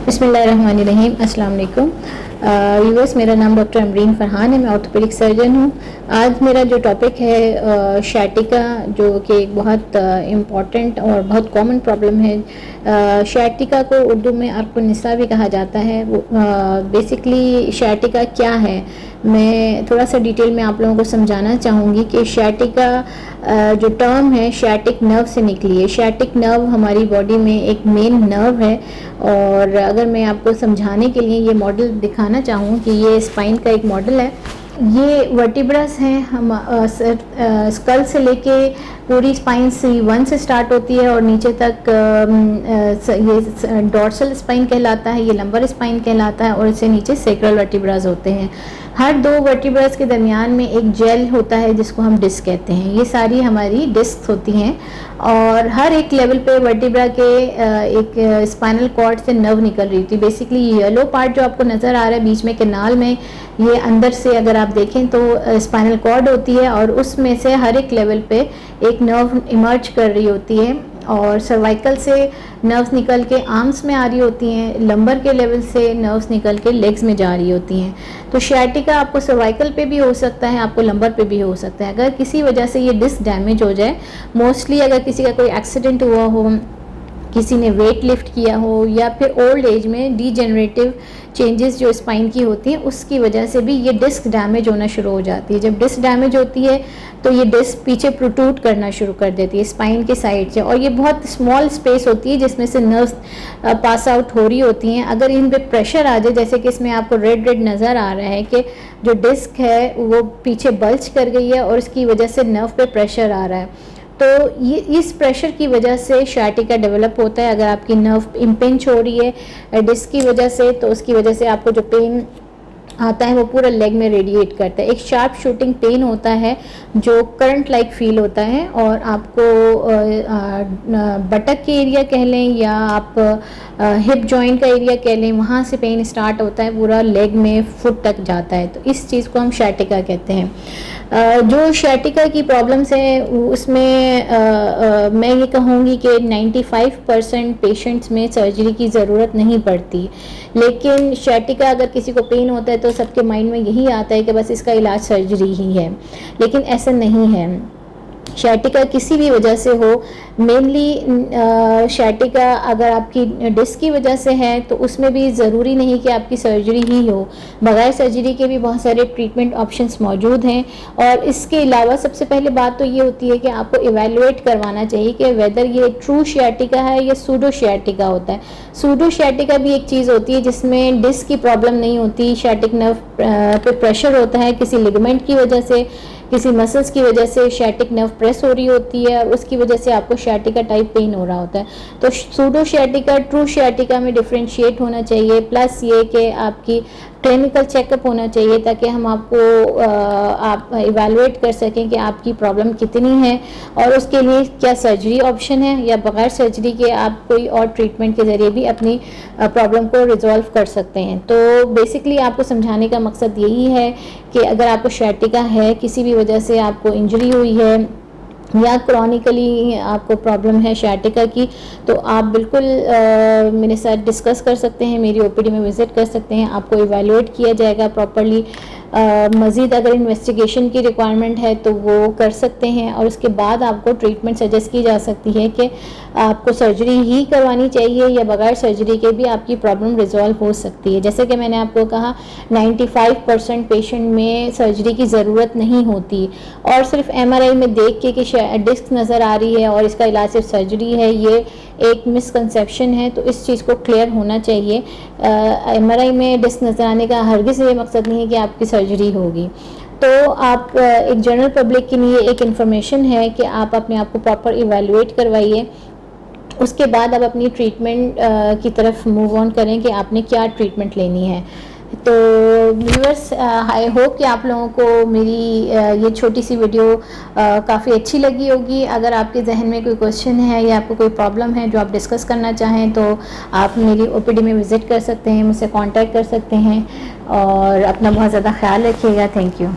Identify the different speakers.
Speaker 1: बिस्मिल्लाहिर्रहमानिर्रहीम। अस्सलाम वालेकुम व्यूअर्स, मेरा नाम डॉक्टर अमरीन फ़रहान है। मैं ऑर्थोपेडिक सर्जन हूँ। आज मेरा जो टॉपिक है शैटिका, जो कि एक बहुत इम्पॉर्टेंट और बहुत कॉमन प्रॉब्लम है। शैटिका को उर्दू में अर्क़ुन्निसा भी कहा जाता है। वो बेसिकली शैटिका क्या है, मैं थोड़ा सा डिटेल में आप लोगों को समझाना चाहूँगी कि शैटिका जो टर्म है शैटिक नर्व से निकली है। शैटिक नर्व हमारी बॉडी में एक मेन नर्व है, और अगर मैं आपको समझाने के लिए ये मॉडल दिखाना चाहूँ कि ये स्पाइन का एक मॉडल है। ये वर्टिब्रस हैं, हम स्कल से लेके पूरी स्पाइन C1 से स्टार्ट होती है और नीचे तक ये डॉर्सल स्पाइन कहलाता है, ये लंबर स्पाइन कहलाता है, और इससे नीचे सेक्रल वर्टिब्रास होते हैं। हर दो वर्टिब्रस के दरमियान में एक जेल होता है जिसको हम डिस्क कहते हैं। ये सारी हमारी डिस्क होती हैं, और हर एक लेवल पे वर्टिब्रा के एक स्पाइनल कॉर्ड से नर्व निकल रही थी। बेसिकली ये येलो पार्ट जो आपको नज़र आ रहा है बीच में कैनाल में, ये अंदर से अगर आप देखें तो स्पाइनल कॉर्ड होती है, और उसमें से हर एक लेवल पे एक नर्व इमर्ज कर रही होती है, और सर्वाइकल से नर्व्स निकल के आर्म्स में आ रही होती हैं, लंबर के लेवल से नर्व्स निकल के लेग्स में जा रही होती हैं। तो शैटिका आपको सर्वाइकल पे भी हो सकता है, आपको लंबर पे भी हो सकता है। अगर किसी वजह से ये डिस्क डैमेज हो जाए, मोस्टली अगर किसी का कोई एक्सीडेंट हुआ हो, किसी ने वेट लिफ्ट किया हो, या फिर ओल्ड एज में डीजेनरेटिव चेंजेस जो स्पाइन की होती हैं उसकी वजह से भी ये डिस्क डैमेज होना शुरू हो जाती है। जब डिस्क डैमेज होती है तो ये डिस्क पीछे प्रोट्रूड करना शुरू कर देती है स्पाइन के साइड से, और ये बहुत स्मॉल स्पेस होती है जिसमें से नर्व्स पास आउट हो रही होती हैं। अगर इन पे प्रेशर आ जाए, जैसे कि इसमें आपको रेड रेड नज़र आ रहा है कि जो डिस्क है वो पीछे बल्ज कर गई है और इसकी वजह से नर्व पे प्रेशर आ रहा है, तो ये इस प्रेशर की वजह से शैटिका डेवलप होता है। अगर आपकी नर्व इम्पिंच हो रही है डिस्क की वजह से, तो उसकी वजह से आपको जो पेन आता है वो पूरा लेग में रेडिएट करता है। एक शार्प शूटिंग पेन होता है जो करंट लाइक फील होता है, और आपको बटक के एरिया कह लें या आप हिप जॉइंट का एरिया कह लें, वहाँ से पेन स्टार्ट होता है, पूरा लेग में फुट तक जाता है। तो इस चीज़ को हम शैटिका कहते हैं। जो शैटिका की प्रॉब्लम्स हैं उसमें मैं ये कहूँगी कि 95% पेशेंट्स में सर्जरी की ज़रूरत नहीं पड़ती, लेकिन शैटिका अगर किसी को पेन होता है तो सबके माइंड में यही आता है कि बस इसका इलाज सर्जरी ही है, लेकिन ऐसा नहीं है। शैटिका किसी भी वजह से हो, मेनली शैटिका अगर आपकी डिस्क की वजह से है तो उसमें भी ज़रूरी नहीं कि आपकी सर्जरी ही हो, बगैर सर्जरी के भी बहुत सारे ट्रीटमेंट ऑप्शंस मौजूद हैं। और इसके अलावा सबसे पहले बात तो ये होती है कि आपको इवैल्यूएट करवाना चाहिए कि वेदर ये ट्रू शैटिका है या सूडो शैटिका होता है। सूडो शैटिका भी एक चीज़ होती है जिसमें डिस्क की प्रॉब्लम नहीं होती, शैटिक नर्व पे प्रेशर होता है, किसी लिगामेंट की वजह से, किसी मसल्स की वजह से शैटिक नर्व प्रेस हो रही होती है, और उसकी वजह से आपको शैटिका टाइप पेन हो रहा होता है। तो सूडो शैटिका ट्रू शैटिका में डिफरेंशिएट होना चाहिए, प्लस ये कि आपकी क्लिनिकल चेकअप होना चाहिए ताकि हम आपको आप इवैल्यूएट कर सकें कि आपकी प्रॉब्लम कितनी है, और उसके लिए क्या सर्जरी ऑप्शन है या बगैर सर्जरी के आप कोई और ट्रीटमेंट के ज़रिए भी अपनी प्रॉब्लम को रिजॉल्व कर सकते हैं। तो बेसिकली आपको समझाने का मकसद यही है कि अगर आपको शैटिका है, किसी भी वजह से आपको इंजरी हुई है या क्रॉनिकली आपको प्रॉब्लम है शैटिका की, तो आप बिल्कुल मेरे साथ डिस्कस कर सकते हैं, मेरी ओपीडी में विज़िट कर सकते हैं, आपको इवैल्यूएट किया जाएगा प्रॉपर्ली। मज़ीद अगर इन्वेस्टिगेशन की रिक्वायरमेंट है तो वो कर सकते हैं, और उसके बाद आपको ट्रीटमेंट सजेस्ट की जा सकती है कि आपको सर्जरी ही करवानी चाहिए या बगैर सर्जरी के भी आपकी प्रॉब्लम रिजॉल्व हो सकती है। जैसे कि मैंने आपको कहा 95% पेशेंट में सर्जरी की ज़रूरत नहीं होती, और सिर्फ MRI में देख के कि डिस्क नज़र आ रही है और इसका इलाज सिर्फ सर्जरी है, ये एक मिसकंसेप्शन है। तो इस चीज़ को क्लियर होना चाहिए। MRI में डिस्क नज़र आने का हरगिज़ ये मकसद नहीं है कि आपकी सर्जरी होगी। तो आप एक जनरल पब्लिक के लिए एक इन्फॉर्मेशन है कि आप अपने आप को प्रॉपर इवैल्यूएट करवाइए, उसके बाद आप अपनी ट्रीटमेंट की तरफ मूव ऑन करें कि आपने क्या ट्रीटमेंट लेनी है। तो व्यूअर्स, आई होप कि आप लोगों को मेरी ये छोटी सी वीडियो काफ़ी अच्छी लगी होगी। अगर आपके जहन में कोई क्वेश्चन है या आपको कोई प्रॉब्लम है जो आप डिस्कस करना चाहें तो आप मेरी ओपीडी में विज़िट कर सकते हैं, मुझसे कांटेक्ट कर सकते हैं, और अपना बहुत ज़्यादा ख्याल रखिएगा। Thank you.